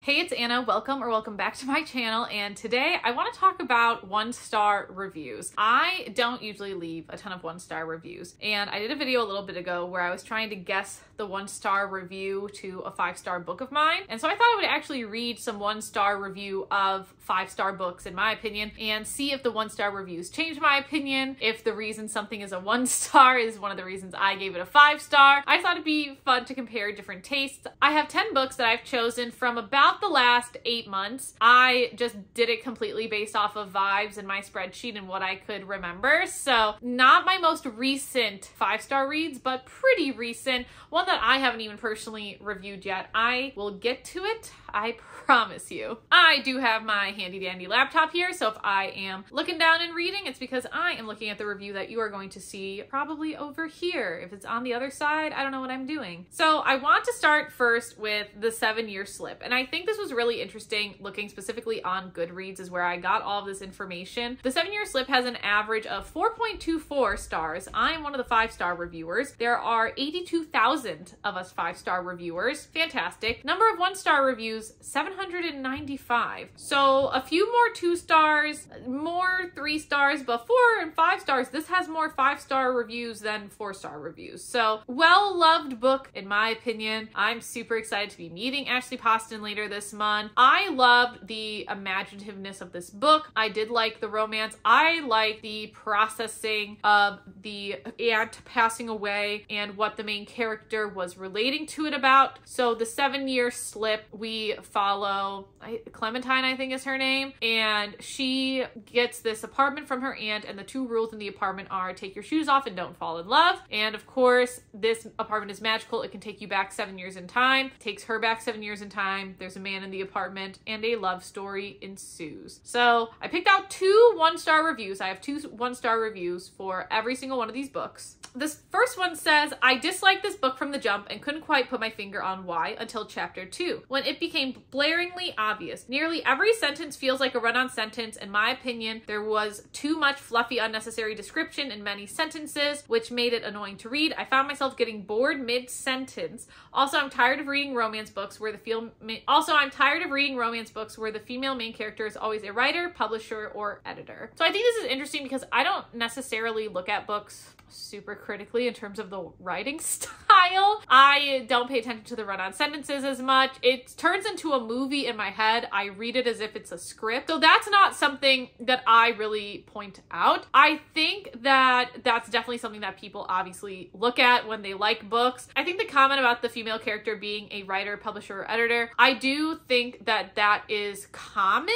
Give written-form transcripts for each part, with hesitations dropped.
Hey, it's Anna. Welcome back to my channel. And today I want to talk about one-star reviews. I don't usually leave a ton of one-star reviews. And I did a video a little bit ago where I was trying to guess the one-star review to a 5-star book of mine. And so I thought I would actually read some one-star review of 5-star books, in my opinion, and see if the one-star reviews change my opinion, if the reason something is a 1-star is one of the reasons I gave it a 5-star. I thought it'd be fun to compare different tastes. I have 10 books that I've chosen from about the last 8 months. I just did it completely based off of vibes in my spreadsheet and what I could remember. So not my most recent 5-star reads, but pretty recent. One that I haven't even personally reviewed yet. I will get to it, I promise you. I do have my handy dandy laptop here, so if I am looking down and reading, it's because I am looking at the review that you are going to see probably over here. If it's on the other side, I don't know what I'm doing. So I want to start first with the 7-year slip. And I think this was really interesting looking specifically on Goodreads is where I got all of this information. The 7-year slip has an average of 4.24 stars. I am one of the 5-star reviewers. There are 82,000 of us 5-star reviewers. Fantastic. Number of 1-star reviews, 795. So a few more 2 stars, more 3 stars, but 4 and 5 stars. This has more 5-star reviews than 4-star reviews. So well-loved book, in my opinion. I'm super excited to be meeting Ashley Poston later this month. I loved the imaginativeness of this book. I did like the romance. I like the processing of the aunt passing away and what the main character was relating to it about. So the 7-year slip, we follow Clementine, I think is her name, and she gets this apartment from her aunt, and the 2 rules in the apartment are take your shoes off and don't fall in love. And of course, this apartment is magical. It can take you back 7 years in time. It takes her back 7 years in time. There's a man in the apartment and a love story ensues. So I picked out 2 1-star reviews. I have 2 1-star reviews for every single one of these books. This first one says, I disliked this book from the jump and couldn't quite put my finger on why until chapter 2, when it became blaringly obvious. Nearly every sentence feels like a run-on sentence. In my opinion, there was too much fluffy, unnecessary description in many sentences, which made it annoying to read. I found myself getting bored mid-sentence. Also, I'm tired of reading romance books where the female main character is always a writer, publisher, or editor. So I think this is interesting because I don't necessarily look at books super critically in terms of the writing style. I don't pay attention to the run-on sentences as much. It turns into a movie in my head. I read it as if it's a script. So that's not something that I really point out. I think that that's definitely something that people obviously look at when they like books. I think the comment about the female character being a writer, publisher, or editor, I do think that that is common,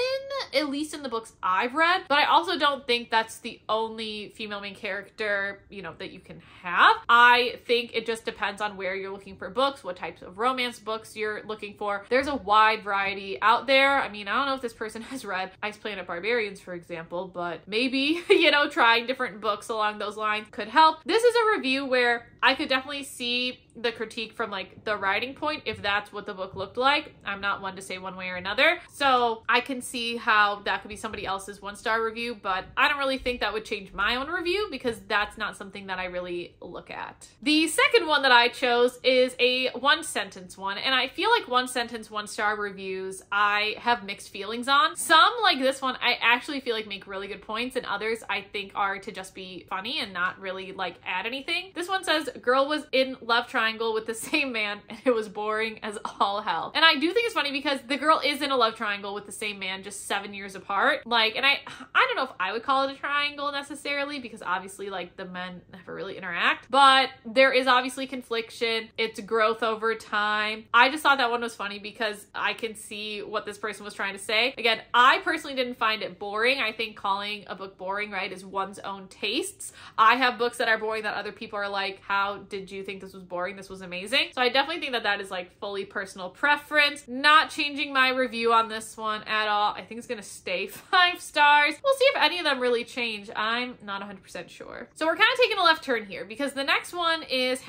at least in the books I've read, but I also don't think that's the only female main character, that you can have. I think it just depends on where you're looking for books, what types of romance books you're looking for. There's a wide variety out there. I mean, I don't know if this person has read Ice Planet Barbarians, for example, but maybe, trying different books along those lines could help. This is a review where I could definitely see the critique from the writing point if that's what the book looked like. I'm not one to say one way or another. So I can see how that could be somebody else's 1-star review, but I don't really think that would change my own review because that's not something that I really look at. The second one that I chose is a 1-sentence one, and I feel like 1-sentence, 1-star reviews I have mixed feelings on. Some, like this one, I actually feel like make really good points, and others I think are to just be funny and not really add anything. This one says, girl was in love triangle with the same man and it was boring as all hell. And I do think it's funny because the girl is in a love triangle with the same man just 7 years apart. And I don't know if I would call it a triangle necessarily because obviously the men never really interact, but there is obviously confliction. It's growth over time. I just thought that one was funny because I can see what this person was trying to say. Again, I personally didn't find it boring. I think calling a book boring, right, is one's own tastes. I have books that are boring that other people are like, how did you think this was boring? This was amazing. So I definitely think that that is fully personal preference. Not changing my review on this one at all. I think it's gonna stay 5 stars. We'll see if any of them really change. I'm not 100% sure. So we're kind of taking a left turn here because the next one is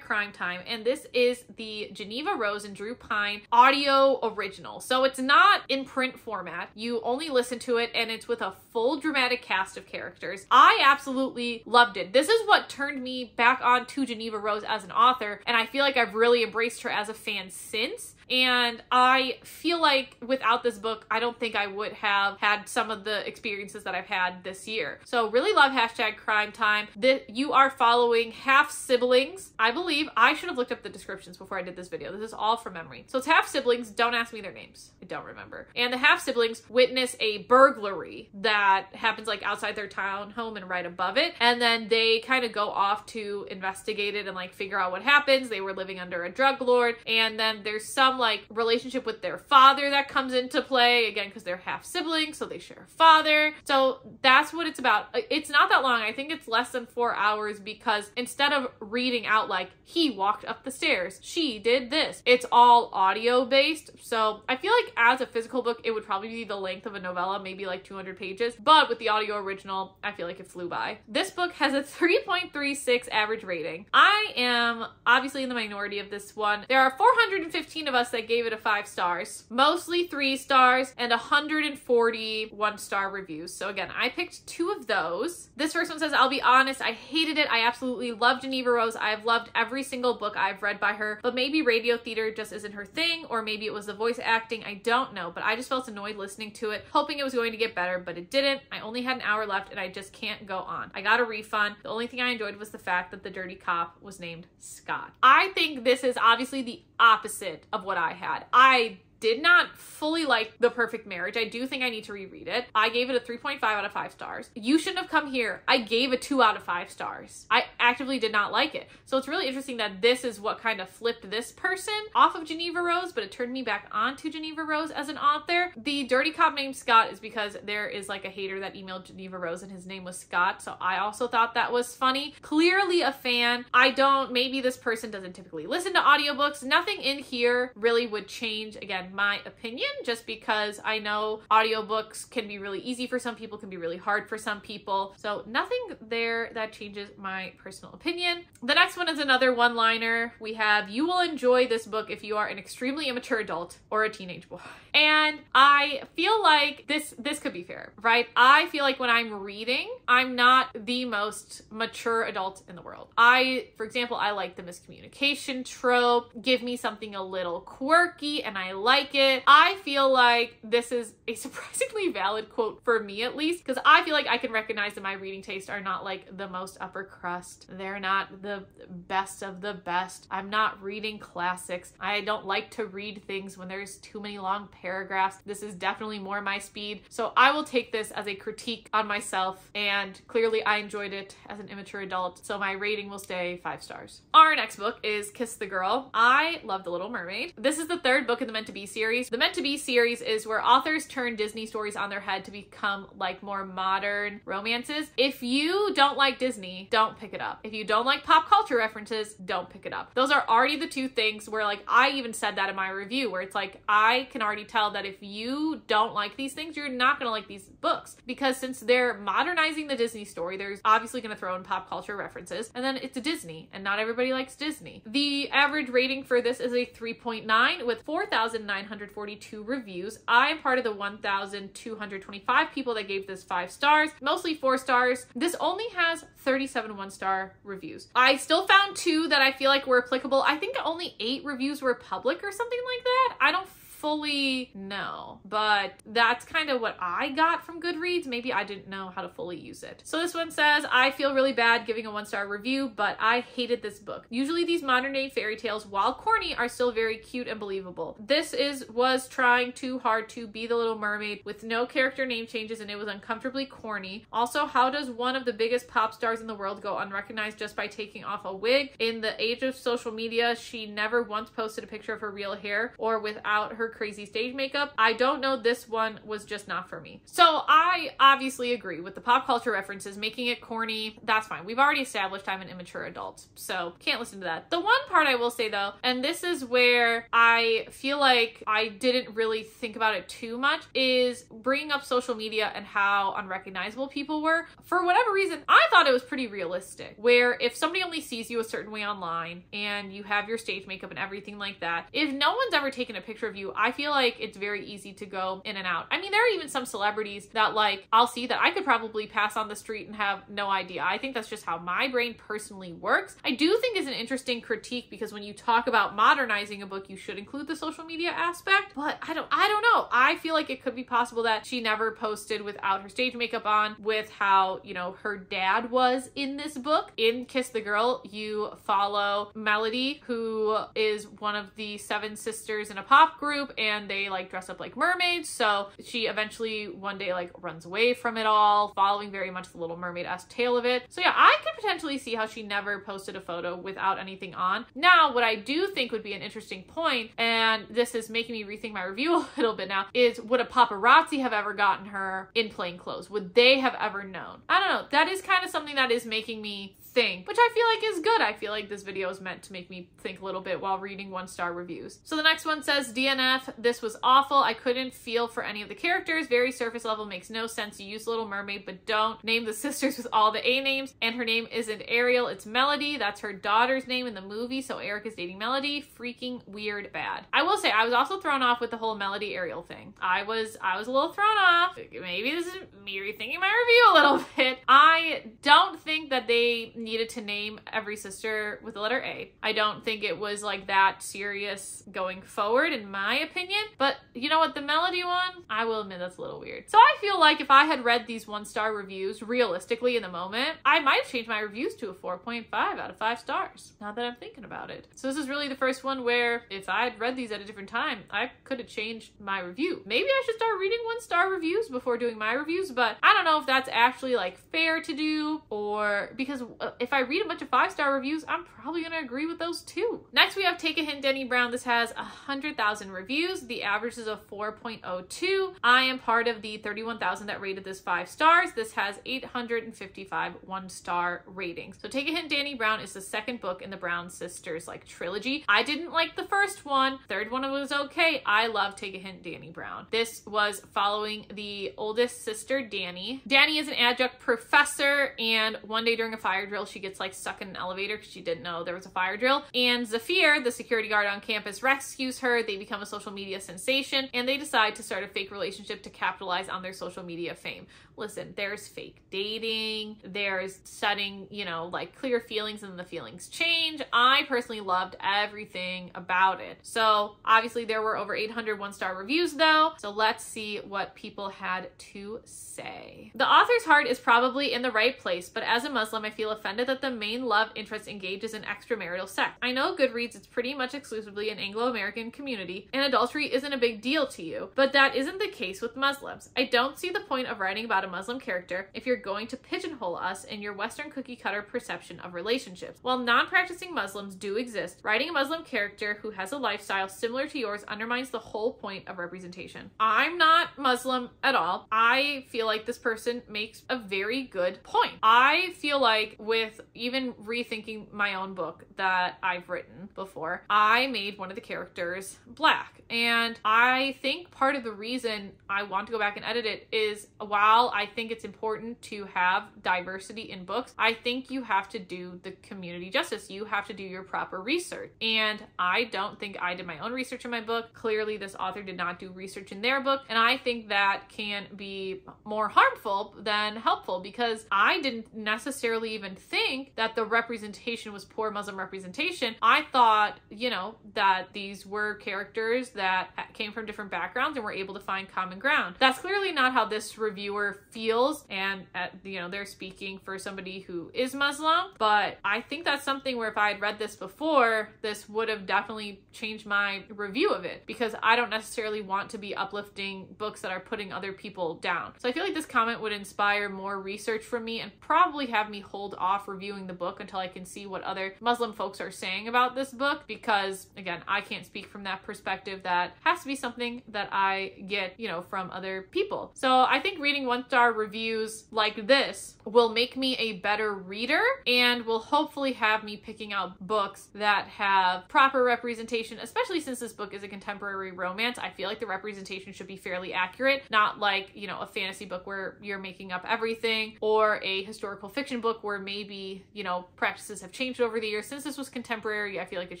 #Crime Time, and this is the Geneva Rose and Drew Pine audio original. So it's not in print format. You only listen to it, and it's with a full dramatic cast of characters. I absolutely loved it. This is what turned me back on to Geneva Rose as an author, and I feel like I've really embraced her as a fan since. And I feel like without this book, I don't think I would have had some of the experiences that I've had this year. So really love #crime time. You are following half siblings. I believe I should have looked up the descriptions before I did this video. This is all from memory. So it's half siblings. Don't ask me their names. I don't remember. And the half siblings witness a burglary that happens like outside their town home and right above it. And then they kind of go off to investigate it and like figure out what happens. They were living under a drug lord. And then there's some like relationship with their father that comes into play again, because they're half siblings. So they share a father. So that's what it's about. It's not that long. I think it's less than 4 hours, because instead of reading out like he walked up the stairs, she did this, it's all audio based. So I feel like as a physical book, it would probably be the length of a novella, maybe like 200 pages. But with the audio original, I feel like it flew by. This book has a 3.36 average rating. I am obviously in the minority of this one. There are 415 of us that gave it a 5 stars, mostly 3 stars, and 140 1-star reviews. So again, I picked 2 of those. This first one says, I'll be honest, I hated it. I absolutely love Geneva Rose. I've loved every single book I've read by her, but maybe radio theater just isn't her thing, or maybe it was the voice acting. I don't know, but I just felt annoyed listening to it, hoping it was going to get better, but it didn't. I only had an hour left and I just can't go on. I got a refund. The only thing I enjoyed was the fact that the dirty cop was named Scott. I think this is obviously the opposite of what I had. I did not fully like The Perfect Marriage. I do think I need to reread it. I gave it a 3.5 out of 5 stars. You Shouldn't Have Come Here, I gave a 2 out of 5 stars. I actively did not like it. So it's really interesting that this is what kind of flipped this person off of Geneva Rose, but it turned me back onto Geneva Rose as an author. The dirty cop named Scott is because there is like a hater that emailed Geneva Rose and his name was Scott. So I also thought that was funny. Clearly a fan. Maybe this person doesn't typically listen to audiobooks. Nothing in here really would change, again, my opinion, just because I know audiobooks can be really easy for some people, can be really hard for some people. So nothing there that changes my personal opinion. The next one is another one-liner. We have, you will enjoy this book if you are an extremely immature adult or a teenage boy. And I feel like this could be fair, right? I feel like when I'm reading, I'm not the most mature adult in the world. For example, I like the miscommunication trope. Give me something a little quirky and I like it. I feel like this is a surprisingly valid quote for me, at least, because I feel like I can recognize that my reading tastes are not like the most upper crust. They're not the best of the best. I'm not reading classics. I don't like to read things when there's too many long paragraphs. This is definitely more my speed. So I will take this as a critique on myself, and clearly I enjoyed it as an immature adult. So my rating will stay 5 stars. Our next book is Kiss the Girl. I love The Little Mermaid. This is the 3rd book in the Meant to Be series. The Meant to Be series is where authors turn Disney stories on their head to become like more modern romances. If you don't like Disney, don't pick it up. If you don't like pop culture references, don't pick it up. Those are already the 2 things where, like, I even said that in my review, where it's like, I can already tell that if you don't like these things, you're not gonna like these books, because since they're modernizing the Disney story, there's obviously gonna throw in pop culture references, and then it's a Disney, and not everybody likes Disney. The average rating for this is a 3.9 with 4,942 reviews. I am part of the 1,225 people that gave this 5 stars, mostly 4 stars. This only has 37 1-star reviews. I still found 2 that I feel like were applicable. I think only 8 reviews were public or something like that. I don't fully know, but that's kind of what I got from Goodreads. Maybe I didn't know how to fully use it. So this one says, I feel really bad giving a 1-star review, but I hated this book. Usually these modern day fairy tales, while corny, are still very cute and believable. This was trying too hard to be The Little Mermaid with no character name changes, and it was uncomfortably corny. Also, how does one of the biggest pop stars in the world go unrecognized just by taking off a wig? In the age of social media, she never once posted a picture of her real hair or without her crazy stage makeup. I don't know, this one was just not for me. So I obviously agree with the pop culture references, making it corny. That's fine. We've already established I'm an immature adult, so can't listen to that. The one part I will say though, and this is where I feel like I didn't really think about it too much, is bringing up social media and how unrecognizable people were. For whatever reason, I thought it was pretty realistic, where if somebody only sees you a certain way online and you have your stage makeup and everything like that, if no one's ever taken a picture of you, I feel like it's very easy to go in and out. I mean, there are even some celebrities that like I'll see that I could probably pass on the street and have no idea. I think that's just how my brain personally works. I do think is an interesting critique because when you talk about modernizing a book, you should include the social media aspect, but I don't know. I feel like it could be possible that she never posted without her stage makeup on, with how, you know, her dad was in this book. In Kiss the Girl, you follow Melody, who is one of the 7 sisters in a pop group, and they like dress up like mermaids. So she eventually one day like runs away from it all, following very much the Little Mermaid-esque tale of it. So yeah, I could potentially see how she never posted a photo without anything on. Now, what I do think would be an interesting point, and this is making me rethink my review a little bit now, is would a paparazzi have ever gotten her in plain clothes? Would they have ever known? I don't know. That is kind of something that is making me think, which I feel like is good. I feel like this video is meant to make me think a little bit while reading 1-star reviews. So the next one says, DNF, this was awful. I couldn't feel for any of the characters. Very surface level, makes no sense. You use Little Mermaid, but don't name the sisters with all the A names. And her name isn't Ariel, it's Melody. That's her daughter's name in the movie. So Eric is dating Melody. Freaking weird, bad. I will say, I was also thrown off with the whole Melody Ariel thing. I was a little thrown off. Maybe this is me rethinking my review a little bit. I don't think that they needed to name every sister with the letter A. I don't think it was like that serious going forward, in my opinion. But you know what, the Melody one, I will admit that's a little weird. So I feel like if I had read these 1-star reviews realistically in the moment, I might have changed my reviews to a 4.5 out of 5 stars, now that I'm thinking about it. So this is really the first one where if I had read these at a different time, I could have changed my review. Maybe I should start reading 1-star reviews before doing my reviews, but I don't know if that's actually like fair to do, or because if I read a bunch of 5-star reviews, I'm probably gonna agree with those too. Next we have Take a Hint, Denny Brown. This has 100,000 reviews. The average is a 4.02. I am part of the 31,000 that rated this 5 stars. This has 855 1-star ratings. So Take a Hint, Danny Brown is the second book in the Brown sisters like trilogy. I didn't like the first one. Third one was okay. I love Take a Hint, Danny Brown. This was following the oldest sister, Danny. Danny is an adjunct professor, and one day during a fire drill, she gets like stuck in an elevator because she didn't know there was a fire drill. And Zafir, the security guard on campus, rescues her. They become a social media sensation, and they decide to start a fake relationship to capitalize on their social media fame. Listen, there's fake dating, there's setting, you know, like clear feelings and the feelings change. I personally loved everything about it. So obviously there were over 800 1-star reviews though. So let's see what people had to say. The author's heart is probably in the right place, but as a Muslim, I feel offended that the main love interest engages in extramarital sex. I know Goodreads is pretty much exclusively an Anglo-American community, and adultery isn't a big deal to you, but that isn't the case with Muslims. I don't see the point of writing about a Muslim character if you're going to pigeonhole us in your Western cookie cutter perception of relationships. While non-practicing Muslims do exist, writing a Muslim character who has a lifestyle similar to yours undermines the whole point of representation. I'm not Muslim at all. I feel like this person makes a very good point. I feel like with even rethinking my own book that I've written before, I made one of the characters black. And I think part of the reason I want to go back and edit it is, while I think it's important to have diversity in books, I think you have to do the community justice. You have to do your proper research. And I don't think I did my own research in my book. Clearly, this author did not do research in their book. And I think that can be more harmful than helpful, because I didn't necessarily even think that the representation was poor Muslim representation. I thought, you know, that these were characters that came from different backgrounds and were able to find common ground. That's clearly not how this reviewer feels, and you know, they're speaking for somebody who is Muslim, but I think that's something where if I had read this before, this would have definitely changed my review of it, because I don't necessarily want to be uplifting books that are putting other people down. So I feel like this comment would inspire more research from me and probably have me hold off reviewing the book until I can see what other Muslim folks are saying about this book, because again, I can't speak from that perspective. That has to be something that I get, you know, from other people. So I think reading 1-star reviews like this will make me a better reader and will hopefully have me picking out books that have proper representation, especially since this book is a contemporary romance. I feel like the representation should be fairly accurate, not like, you know, a fantasy book where you're making up everything, or a historical fiction book where maybe, you know, practices have changed over the years. Since this was contemporary, I feel like it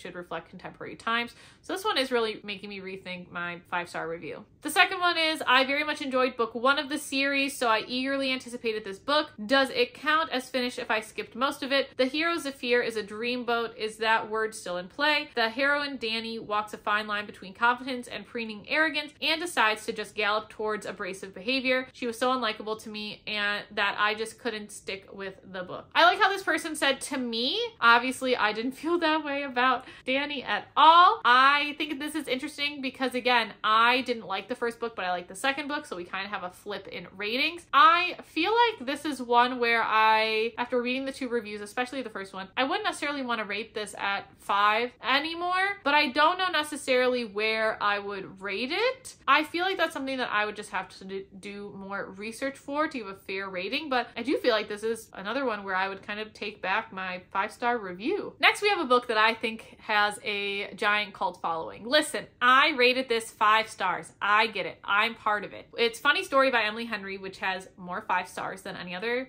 should reflect contemporary times. So this one is really making me rethink my my 5-star review. The second one is, I very much enjoyed book 1 of the series, so I eagerly anticipated this book. Does it count as finished if I skipped most of it? The hero Zafir is a dreamboat. Is that word still in play? The heroine Danny walks a fine line between confidence and preening arrogance and decides to just gallop towards abrasive behavior. She was so unlikable to me and that I just couldn't stick with the book. I like how this person said to me. Obviously, I didn't feel that way about Danny at all. I think this is interesting because, again, I didn't like the first book, but I like the second book, so we kind of have a flip in ratings. I feel like this is one where after reading the 2 reviews, especially the first one, I wouldn't necessarily want to rate this at 5 anymore, but I don't know necessarily where I would rate it. I feel like that's something that I would just have to do more research for to give a fair rating, but I do feel like this is another one where I would kind of take back my 5-star review. Next, we have a book that I think has a giant cult following. Listen, I rated this 5 stars. I get it. I'm part of it. It's Funny Story by Emily Henry, which has more 5 stars than any other,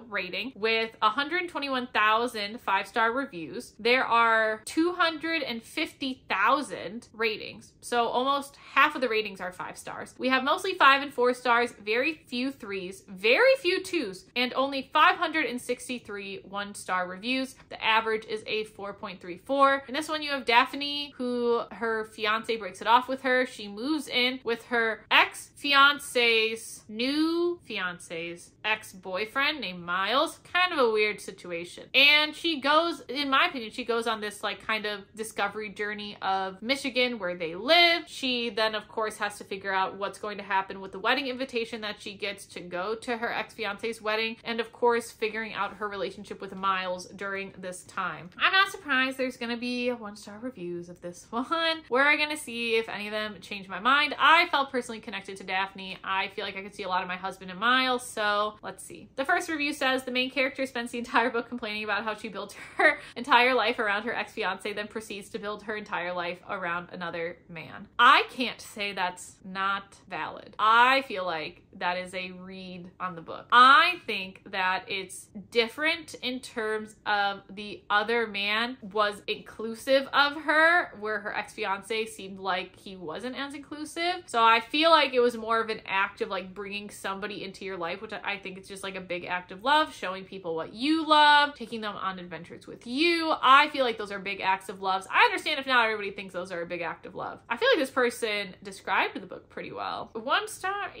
rating, with 121,000 5-star reviews. There are 250,000 ratings, so almost half of the ratings are 5 stars. We have mostly 5 and 4 stars, very few 3s, very few 2s, and only 563 1-star reviews. The average is a 4.34. In this one, you have Daphne, who her fiance breaks it off with her. She moves in with her ex-fiance's new fiance's ex-boyfriend named Miles. Kind of a weird situation. And she goes, in my opinion, she goes on this kind of discovery journey of Michigan where they live. She then, of course, has to figure out what's going to happen with the wedding invitation that she gets to go to her ex-fiance's wedding, and of course, figuring out her relationship with Miles during this time. I'm not surprised there's gonna be 1-star reviews of this one. We're gonna see if any of them change my mind. I felt personally connected to Daphne. I feel like I could see a lot of my husband and Miles, so let's see. The first review says, the main character spends the entire book complaining about how she built her entire life around her ex-fiance, then proceeds to build her entire life around another man. I can't say that's not valid. I feel like that is a read on the book. I think that it's different in terms of the other man was inclusive of her, where her ex-fiance seemed like he wasn't as inclusive. So I feel like it was more of an act of bringing somebody into your life, which I think it's just a big act of love, showing people what you love, taking them on adventures with you. I feel like those are big acts of love. I understand if not everybody thinks those are a big act of love. I feel like this person described the book pretty well. 1 star,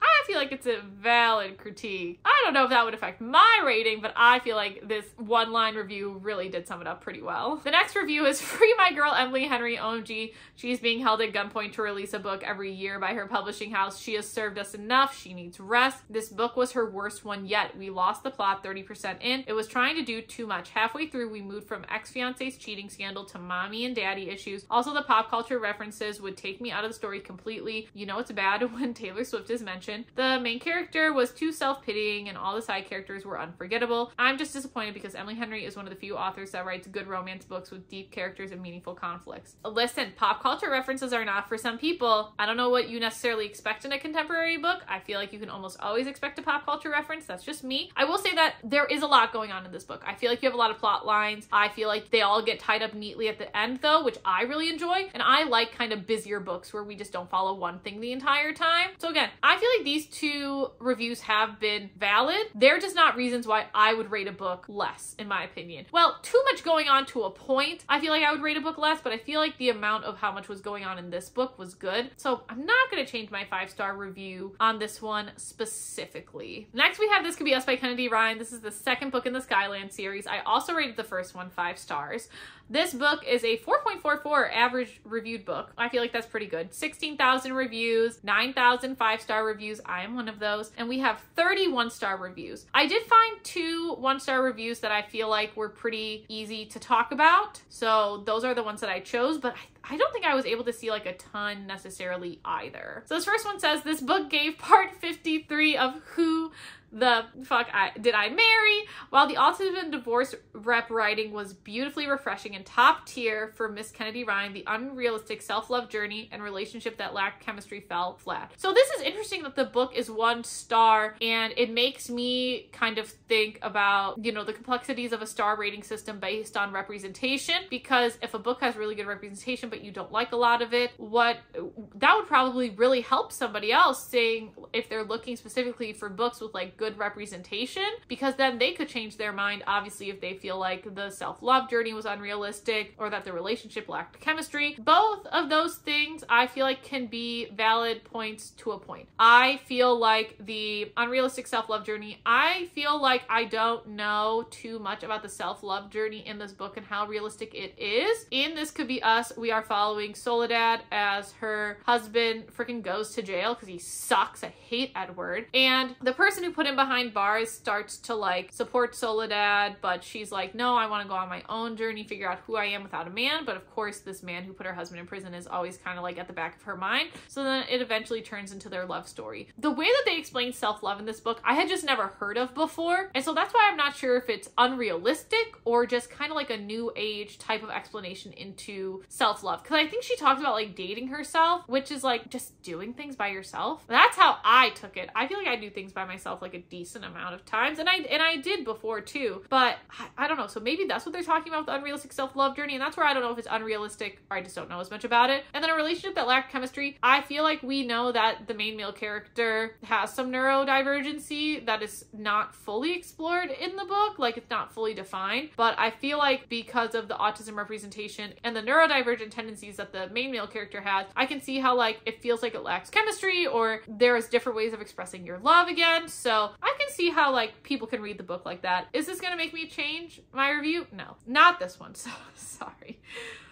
I feel like it's a valid critique. I don't know if that would affect my rating, but I feel like this 1-line review really did sum it up pretty well. The next review is Free My Girl Emily Henry. OMG, she's being held at gunpoint to release a book every year by her publishing house. She has served us enough. She needs rest. This book was her worst one yet. We lost the plot 30% in. It was trying to do too much. Halfway through, we moved from ex-fiance's cheating scandal to mommy and daddy issues. Also, the pop culture references would take me out of the story completely. You know it's bad when Taylor Swift is mentioned. The main character was too self-pitying and all the side characters were unforgettable. I'm just disappointed because Emily Henry is one of the few authors that writes good romance books with deep characters and meaningful conflicts. Listen, pop culture references are not for some people. I don't know what you necessarily expect in a contemporary book. I feel like you can almost always expect a pop culture reference. That's just me. I will say that there is a lot going on in this book. I feel like you have a lot of plot lines. I feel like they all get tied up neatly at the end though, which I really enjoy. And I like kind of busier books where we just don't follow one thing the entire time. So again, I feel like these 2 reviews have been valid. They're just not reasons why I would rate a book less, in my opinion. Well, too much going on to a point. I feel like I would rate a book less, but I feel like the amount of how much was going on in this book was good. So I'm not going to change my 5-star review on this one specifically. Next, we have This Could Be Us by Kennedy Ryan. This is the second book in the Skyland series. I also rated the first one 5 stars. This book is a 4.44 average reviewed book. I feel like that's pretty good. 16,000 reviews, 9,000 5-star reviews. I am one of those. And we have 30 1-star reviews. I did find 2 1-star reviews that I feel like were pretty easy to talk about. So those are the ones that I chose, but I don't think I was able to see a ton necessarily either. So this first one says, this book gave part 53 of Who the fuck did I marry? While the autism and divorce rep writing was beautifully refreshing and top tier for Miss Kennedy Ryan, the unrealistic self-love journey and relationship that lacked chemistry fell flat. So this is interesting that the book is 1 star, and it makes me kind of think about, the complexities of a star rating system based on representation, because if a book has really good representation fiction, but you don't like a lot of it, that would probably really help somebody else, saying if they're looking specifically for books with like good representation, because then they could change their mind, obviously, if they feel like the self-love journey was unrealistic or that the relationship lacked chemistry. Both of those things I feel like can be valid points to a point. I feel like the unrealistic self-love journey, I feel like I don't know too much about the self-love journey in this book and how realistic it is. In This Could Be Us, we are following Soledad as her husband freaking goes to jail because he sucks. I hate Edward. And the person who put him behind bars starts to like support Soledad, but she's like, no, I want to go on my own journey, figure out who I am without a man. But of course, this man who put her husband in prison is always kind of like at the back of her mind. So then it eventually turns into their love story. The way that they explain self-love in this book, I had just never heard of before. And so that's why I'm not sure if it's unrealistic or just kind of like a new age type of explanation into self-love. Because I think she talks about like dating herself, which is like just doing things by yourself. That's how I took it. I feel like I do things by myself like a decent amount of times. And I did before too, but I don't know. So maybe that's what they're talking about with the unrealistic self-love journey. And that's where I don't know if it's unrealistic or I just don't know as much about it. And then a relationship that lacked chemistry. I feel like we know that the main male character has some neurodivergency that is not fully explored in the book. Like it's not fully defined, but I feel like because of the autism representation and the neurodivergent tendencies that the main male character has, I can see how like it feels like it lacks chemistry or there's different ways of expressing your love again. So I can see how like people can read the book like that. Is this gonna make me change my review? No, not this one. So sorry.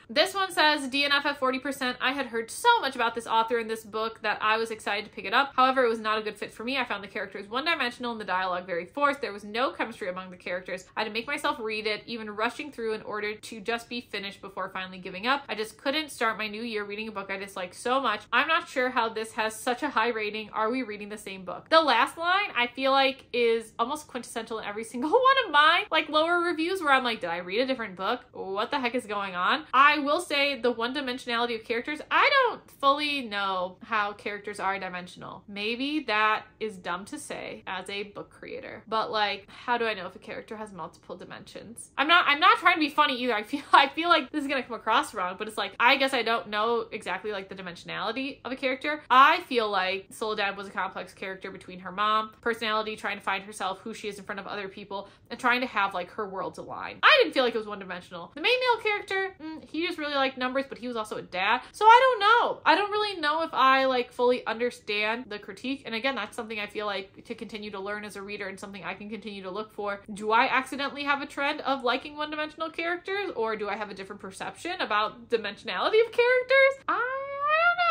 This one says DNF at 40%. I had heard so much about this author in this book that I was excited to pick it up. However, it was not a good fit for me. I found the characters one-dimensional and the dialogue very forced. There was no chemistry among the characters. I had to make myself read it, even rushing through in order to just be finished before finally giving up. I just couldn't start my new year reading a book I dislike so much. I'm not sure how this has such a high rating. Are we reading the same book? The last line I feel like is almost quintessential in every single one of my like lower reviews where I'm like, did I read a different book? What the heck is going on? I will say the one-dimensionality of characters, I don't fully know how characters are dimensional. Maybe that is dumb to say as a book creator, but like, how do I know if a character has multiple dimensions? I'm not trying to be funny either. I feel like this is gonna come across wrong, but it's like, I guess I don't know exactly like the dimensionality of a character. I feel like Soledad was a complex character between her mom, personality, trying to find herself, who she is in front of other people, and trying to have like her worlds align. I didn't feel like it was one-dimensional. The main male character, he just really liked numbers, but he was also a dad. So I don't know. I don't really know if I like fully understand the critique. And again, that's something I feel like to continue to learn as a reader and something I can continue to look for. Do I accidentally have a trend of liking one-dimensional characters, or do I have a different perception about dimensionality of characters? I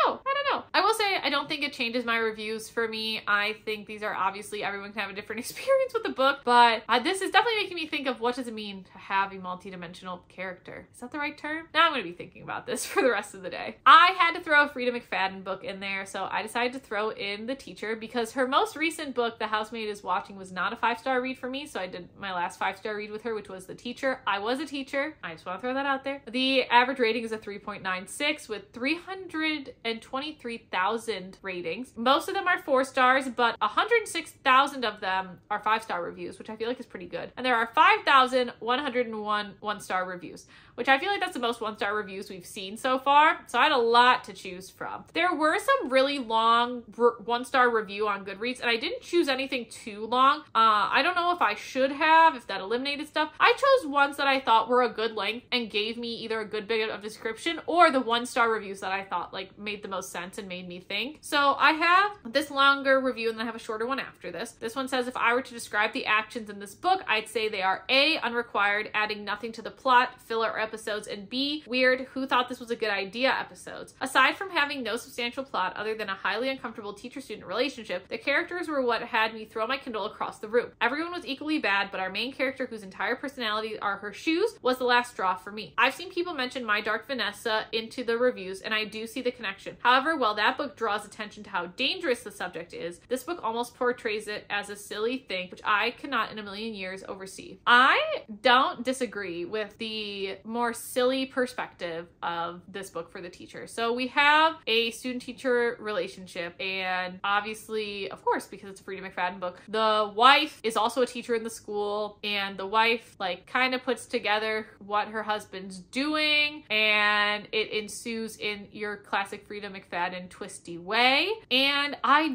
don't know. I will say I don't think it changes my reviews for me. I think these are obviously, everyone can have a different experience with the book, but this is definitely making me think of what does it mean to have a multi-dimensional character? Is that the right term? Now I'm going to be thinking about this for the rest of the day. I had to throw a Frida McFadden book in there, so I decided to throw in The Teacher because her most recent book, The Housemaid is Watching, was not a 5-star read for me, so I did my last 5-star read with her, which was The Teacher. I was a teacher. I just want to throw that out there. The average rating is a 3.96 with 323,000 ratings. Most of them are 4 stars, but 106,000 of them are 5-star reviews, which I feel like is pretty good. And there are 5,101 1-star reviews, which I feel like that's the most 1-star reviews we've seen so far. So I had a lot to choose from. There were some really long 1-star review on Goodreads, and I didn't choose anything too long. I don't know if I should have, if that eliminated stuff. I chose ones that I thought were a good length and gave me either a good bit of description or the 1-star reviews that I thought like made the most sense and made me think. So I have this longer review and then I have a shorter one after this. This one says, if I were to describe the actions in this book, I'd say they are A, unrequired, adding nothing to the plot, filler episodes, and B, weird, who thought this was a good idea episodes. Aside from having no substantial plot other than a highly uncomfortable teacher-student relationship, the characters were what had me throw my Kindle across the room. Everyone was equally bad, but our main character, whose entire personality are her shoes, was the last straw for me. I've seen people mention My Dark Vanessa into the reviews, and I do see the connection. However, while that that book draws attention to how dangerous the subject is, this book almost portrays it as a silly thing, which I cannot in a million years oversee. I don't disagree with the more silly perspective of this book for the teacher. So we have a student-teacher relationship, and obviously, of course, because it's a Frida McFadden book, the wife is also a teacher in the school, and the wife like kind of puts together what her husband's doing, and it ensues in your classic Frida McFadden twisty way. And I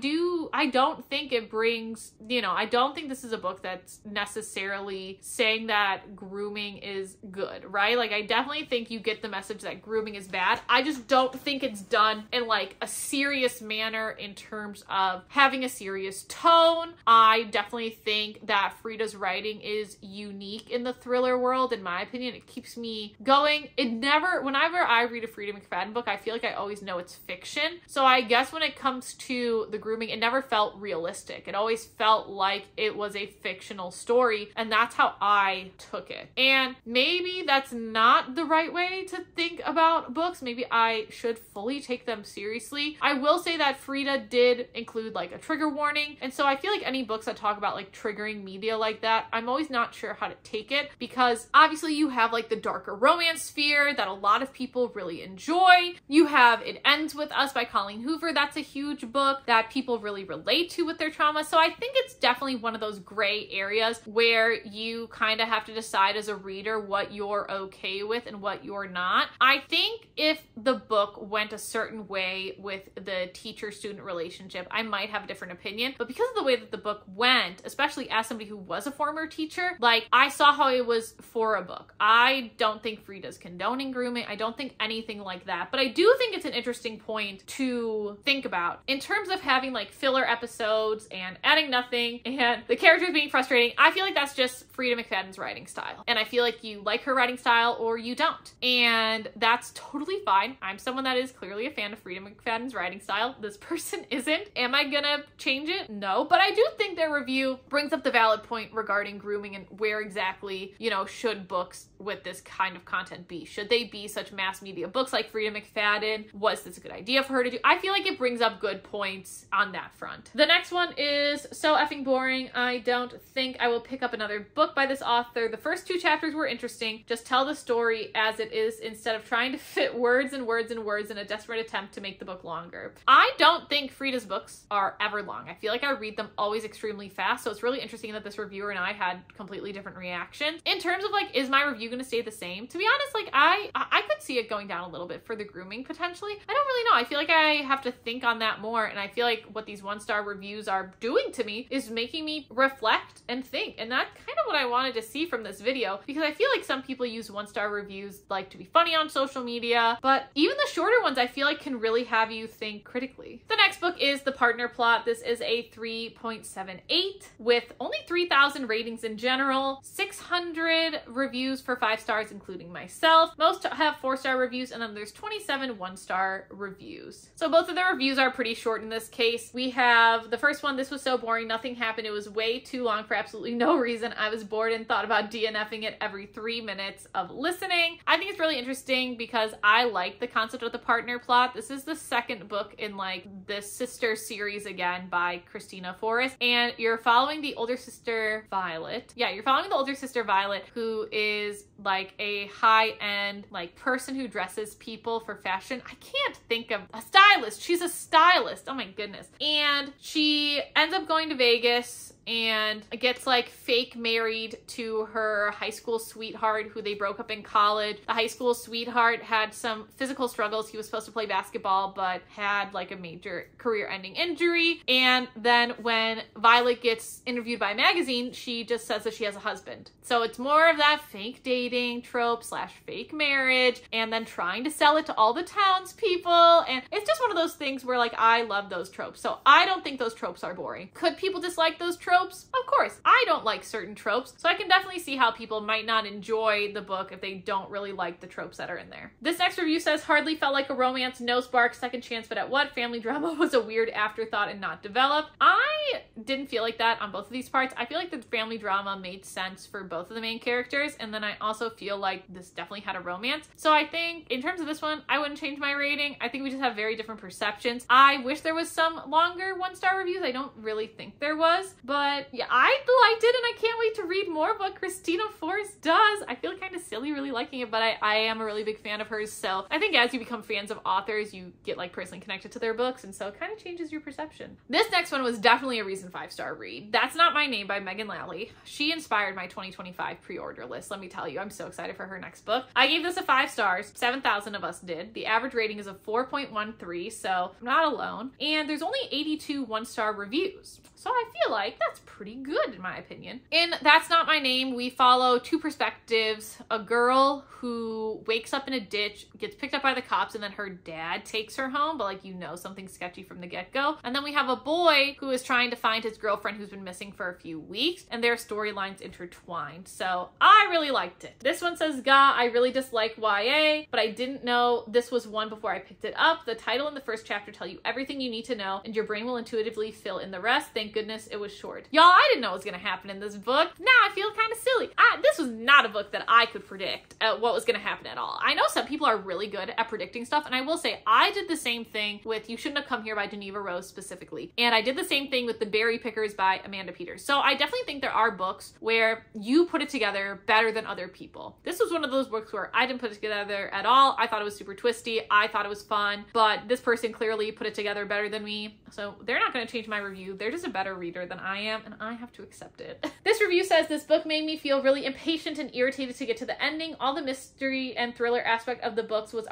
don't think it brings, I don't think this is a book that's necessarily saying that grooming is good, right? Like, I definitely think you get the message that grooming is bad. I just don't think it's done in like a serious manner in terms of having a serious tone. I definitely think that Frida's writing is unique in the thriller world. In my opinion, it keeps me going. Whenever I read a Frida McFadden book, I feel like I always know it's fiction. So I guess when it comes to the grooming, it never felt realistic. It always felt like it was a fictional story, and that's how I took it. And maybe that's not the right way to think about books. Maybe I should fully take them seriously. I will say that Frida did include like a trigger warning, and so I feel like any books that talk about like triggering media like that, I'm always not sure how to take it, because obviously you have like the darker romance sphere that a lot of people really enjoy. You have It Ends With Us by Colleen Hoover. That's a huge book that people really relate to with their trauma. So I think it's definitely one of those gray areas where you kind of have to decide as a reader what you're okay with and what you're not. I think if the book went a certain way with the teacher-student relationship, I might have a different opinion. But because of the way that the book went, especially as somebody who was a former teacher, like, I saw how it was for a book. I don't think Frida's condoning grooming. I don't think anything like that. But I do think it's an interesting point to think about in terms of having like filler episodes and adding nothing and the characters being frustrating. I feel like that's just Frida McFadden's writing style. And I feel like you like her writing style or you don't. And that's totally fine. I'm someone that is clearly a fan of Frida McFadden's writing style. This person isn't. Am I gonna change it? No. But I do think their review brings up the valid point regarding grooming and where exactly, should books with this kind of content be? Should they be such mass media books like Frida McFadden? Was this a good idea for her to do? I feel like it brings up good points on that front. The next one is so effing boring. I don't think I will pick up another book by this author. The first 2 chapters were interesting. Just tell the story as it is instead of trying to fit words and words and words in a desperate attempt to make the book longer. I don't think Frida's books are ever long. I feel like I read them always extremely fast. So it's really interesting that this reviewer and I had completely different reactions. In terms of like, is my review going to stay the same? To be honest, like I could see it going down a little bit for the grooming potentially. I don't really know. I feel like I have to think on that more. And I feel like what these 1-star reviews are doing to me is making me reflect and think. And that's kind of what I wanted to see from this video, because I feel like some people use 1-star reviews like to be funny on social media, but even the shorter ones I feel like can really have you think critically. The next book is The Partner Plot. This is a 3.78 with only 3,000 ratings in general, 600 reviews for 5 stars, including myself. Most have 4-star reviews, and then there's 27 1-star reviews. So both of the reviews are pretty short in this case. We have the first one, this was so boring, nothing happened. It was way too long for absolutely no reason. I was bored and thought about DNFing it every 3 minutes of listening. I think it's really interesting because I like the concept of the partner plot. This is the second book in like this sister series again by Christina Forrest, and you're following the older sister Violet. Yeah, you're following the older sister Violet, who is like a high-end like person who dresses people for fashion. I can't think of a stylist. She's a stylist. Oh my goodness. And she ends up going to Vegas and gets like fake married to her high school sweetheart who they broke up in college. The high school sweetheart had some physical struggles. He was supposed to play basketball but had like a major career-ending injury. And then when Violet gets interviewed by a magazine, she just says that she has a husband. So it's more of that fake dating trope / fake marriage, and then trying to sell it to all the townspeople. And it's just one of those things where like I love those tropes. So I don't think those tropes are boring. Could people dislike those tropes? Of course. I don't like certain tropes, so I can definitely see how people might not enjoy the book if they don't really like the tropes that are in there. This next review says, hardly felt like a romance, no spark, second chance, but at what? Family drama was a weird afterthought and not developed. I I didn't feel like that on both of these parts. I feel like the family drama made sense for both of the main characters, and then I also feel like this definitely had a romance. So I think in terms of this one, I wouldn't change my rating. I think we just have very different perceptions. I wish there was some longer 1-star reviews. I don't really think there was, but yeah, I liked it and I can't wait to read more of what Christina Forrest does. I feel kind of silly really liking it, but I am a really big fan of hers. So I think as you become fans of authors, you get like personally connected to their books, and so it kind of changes your perception. This next one was definitely a recent 5-star read. That's Not My Name by Megan Lally. She inspired my 2025 pre-order list. Let me tell you, I'm so excited for her next book. I gave this a 5 stars. 7,000 of us did. The average rating is a 4.13, so I'm not alone. And there's only 82 1-star reviews. So I feel like that's pretty good in my opinion. In That's Not My Name, we follow two perspectives. A girl who wakes up in a ditch, gets picked up by the cops, and then her dad takes her home, but like, you know, something sketchy from the get-go. And then we have a boy who is trying to find his girlfriend who's been missing for a few weeks, and their storylines intertwined. So I really liked it. This one says, "Gah, I really dislike YA, but I didn't know this was one before I picked it up. The title and the first chapter tell you everything you need to know, and your brain will intuitively fill in the rest. Thank goodness it was short." Y'all, I didn't know what was gonna happen in this book. Now I feel kind of silly. This was not a book that I could predict what was gonna happen at all. I know some people are really good at predicting stuff, and I will say I did the same thing with You Shouldn't Have Come Here by Geneva Rose specifically, and I did the same thing with The Berry Pickers by Amanda Peters. So I definitely think there are books where you put it together better than other people. This was one of those books where I didn't put it together at all. I thought it was super twisty. I thought it was fun, but this person clearly put it together better than me. So they're not going to change my review. They're just a better reader than I am, and I have to accept it. This review says, "This book made me feel really impatient and irritated to get to the ending. All the mystery and thriller aspect of the books was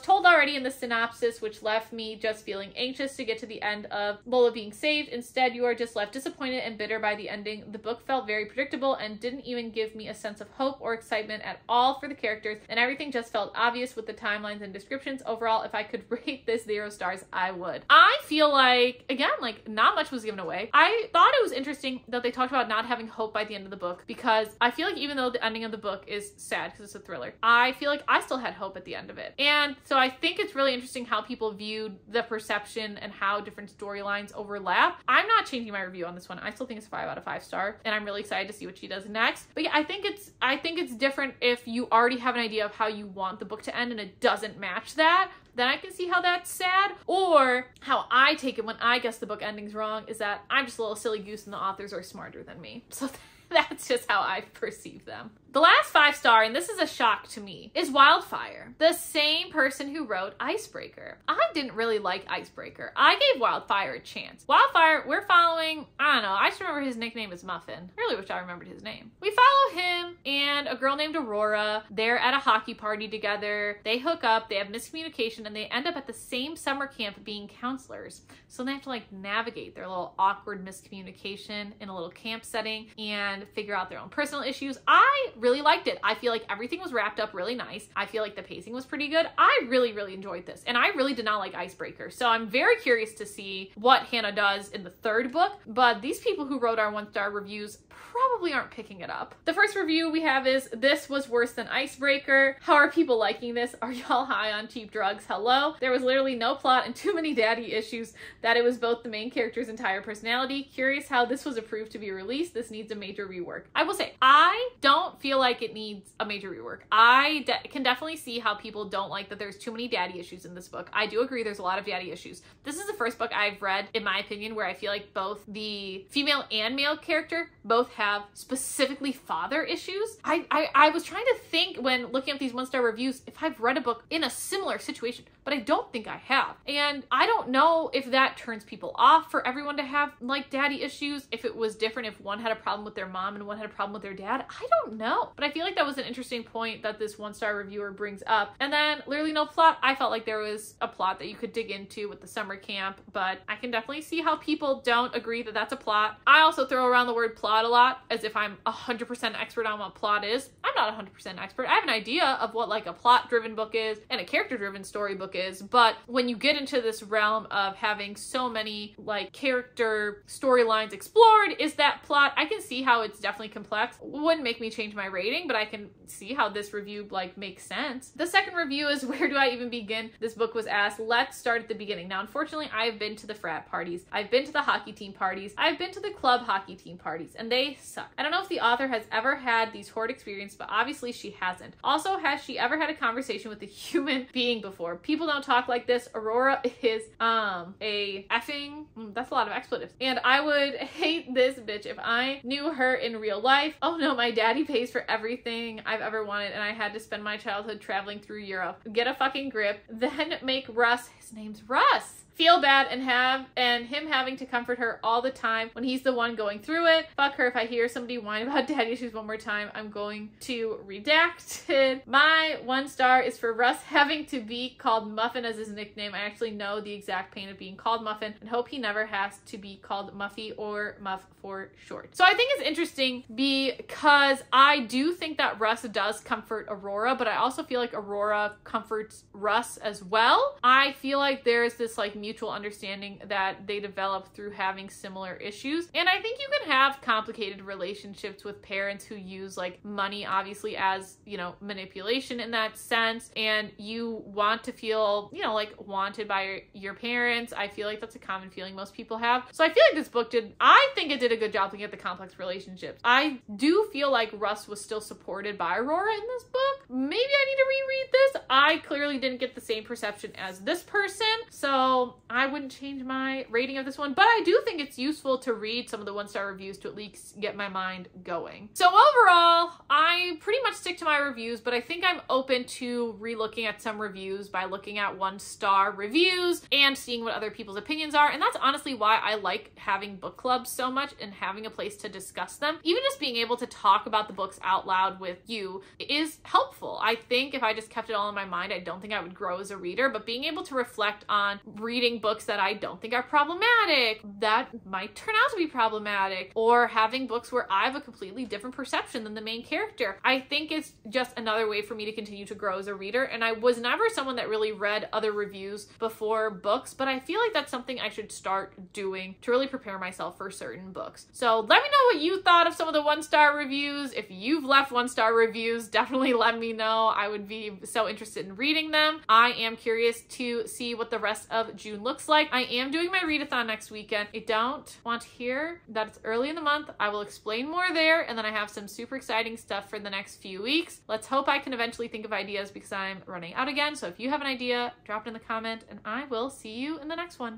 told already in the synopsis, which left me just feeling anxious to get to the end of Lola being saved. Instead, you are just left disappointed and bitter by the ending. The book felt very predictable and didn't even give me a sense of hope or excitement at all for the characters, and everything just felt obvious with the timelines and descriptions. Overall, if I could rate this 0 stars, I would." I feel like, again, like not much was given away. I thought it was interesting that they talked about not having hope by the end of the book, because I feel like even though the ending of the book is sad because it's a thriller, I feel like I still had hope at the end of it. And so I think it's really interesting how people viewed the perception and how different storylines overlap. I'm not changing my review on this one. I still think it's 5 out of 5 star, and I'm really excited to see what she does next. But yeah, I think it's different if you already have an idea of how you want the book to end and it doesn't match that. Then I can see how that's sad. Or how I take it when I guess the book ending's wrong is that I'm just a little silly goose and the authors are smarter than me. So that's just how I perceive them. The last 5 star, and this is a shock to me, is Wildfire. The same person who wrote Icebreaker. I didn't really like Icebreaker. I gave Wildfire a chance. Wildfire, we're following, I don't know, I just remember his nickname is Muffin. I really wish I remembered his name. We follow him and a girl named Aurora. They're at a hockey party together. They hook up, they have miscommunication, and they end up at the same summer camp being counselors. So they have to like navigate their little awkward miscommunication in a little camp setting and figure out their own personal issues. I really liked it. I feel like everything was wrapped up really nice. I feel like the pacing was pretty good. I really, really enjoyed this, and I really did not like Icebreaker. So I'm very curious to see what Hannah does in the 3rd book, but these people who wrote our 1-star reviews probably aren't picking it up. The first review we have is, "This was worse than Icebreaker. How are people liking this? Are y'all high on cheap drugs? Hello? There was literally no plot and too many daddy issues that it was both the main character's entire personality. Curious how this was approved to be released. This needs a major rework." I will say, I don't feel like it needs a major rework. I can definitely see how people don't like that there's too many daddy issues in this book. I do agree there's a lot of daddy issues. This is the first book I've read, in my opinion, where I feel like both the female and male character both have specifically father issues. I was trying to think when looking at these 1-star reviews if I've read a book in a similar situation, but I don't think I have. And I don't know if that turns people off for everyone to have like daddy issues, if it was different if one had a problem with their mom and one had a problem with their dad. I don't know. But I feel like that was an interesting point that this 1-star reviewer brings up. And then literally no plot. I felt like there was a plot that you could dig into with the summer camp, but I can definitely see how people don't agree that that's a plot. I also throw around the word plot a lot as if I'm 100% expert on what plot is. I'm not 100% expert. I have an idea of what like a plot-driven book is and a character-driven storybook is, but when you get into this realm of having so many like character storylines explored, is that plot, I can see how it's definitely complex. Wouldn't make me change my rating, but I can see how this review like makes sense. The second review is where do I even begin? This book was asked, let's start at the beginning. Now, unfortunately, I've been to the frat parties. I've been to the hockey team parties. I've been to the club hockey team parties, and they suck. I don't know if the author has ever had these horrid experiences, but obviously she hasn't. Also, has she ever had a conversation with a human being before? People don't talk like this. Aurora is a effing, that's a lot of expletives. And I would hate this bitch if I knew her in real life. Oh no, my daddy pays for everything I've ever wanted, and I had to spend my childhood traveling through Europe. Get a fucking grip. Then make Russ, his name's Russ, feel bad and him having to comfort her all the time when he's the one going through it. Fuck her. If I hear somebody whine about daddy issues one more time, I'm going to redact it. My 1 star is for Russ having to be called Muffin as his nickname. I actually know the exact pain of being called Muffin and hope he never has to be called Muffy or Muff for short. So I think it's interesting because I do think that Russ does comfort Aurora, but I also feel like Aurora comforts Russ as well. I feel like there's this like mutual understanding that they develop through having similar issues. And I think you can have complicated relationships with parents who use like money obviously as, you know, manipulation in that sense. And you want to feel, you know, like wanted by your parents. I feel like that's a common feeling most people have. So I feel like this book I think it did a good job looking at the complex relationships. I do feel like Russ was still supported by Aurora in this book. Maybe I need to reread this. I clearly didn't get the same perception as this person, so I wouldn't change my rating of this one, but I do think it's useful to read some of the 1-star reviews to at least get my mind going. So overall, I pretty much stick to my reviews, but I think I'm open to re-looking at some reviews by looking at 1-star reviews and seeing what other people's opinions are. And that's honestly why I like having book clubs so much and having a place to discuss them. Even just being able to talk about the books out loud with you is helpful. I think if I just kept it all in my mind, I don't think I would grow as a reader, but being able to reflect on reading books that I don't think are problematic, that might turn out to be problematic, or having books where I have a completely different perception than the main character. I think it's just another way for me to continue to grow as a reader, and I was never someone that really read other reviews before books, but I feel like that's something I should start doing to really prepare myself for certain books. So let me know what you thought of some of the 1-star reviews. If you've left 1-star reviews, definitely let me know. I would be so interested in reading them. I am curious to see what the rest of June looks like. I am doing my readathon next weekend. I don't want to hear that it's early in the month. I will explain more there, and then I have some super exciting stuff for the next few weeks. Let's hope I can eventually think of ideas because I'm running out again. So if you have an idea, drop it in the comment, and I will see you in the next one.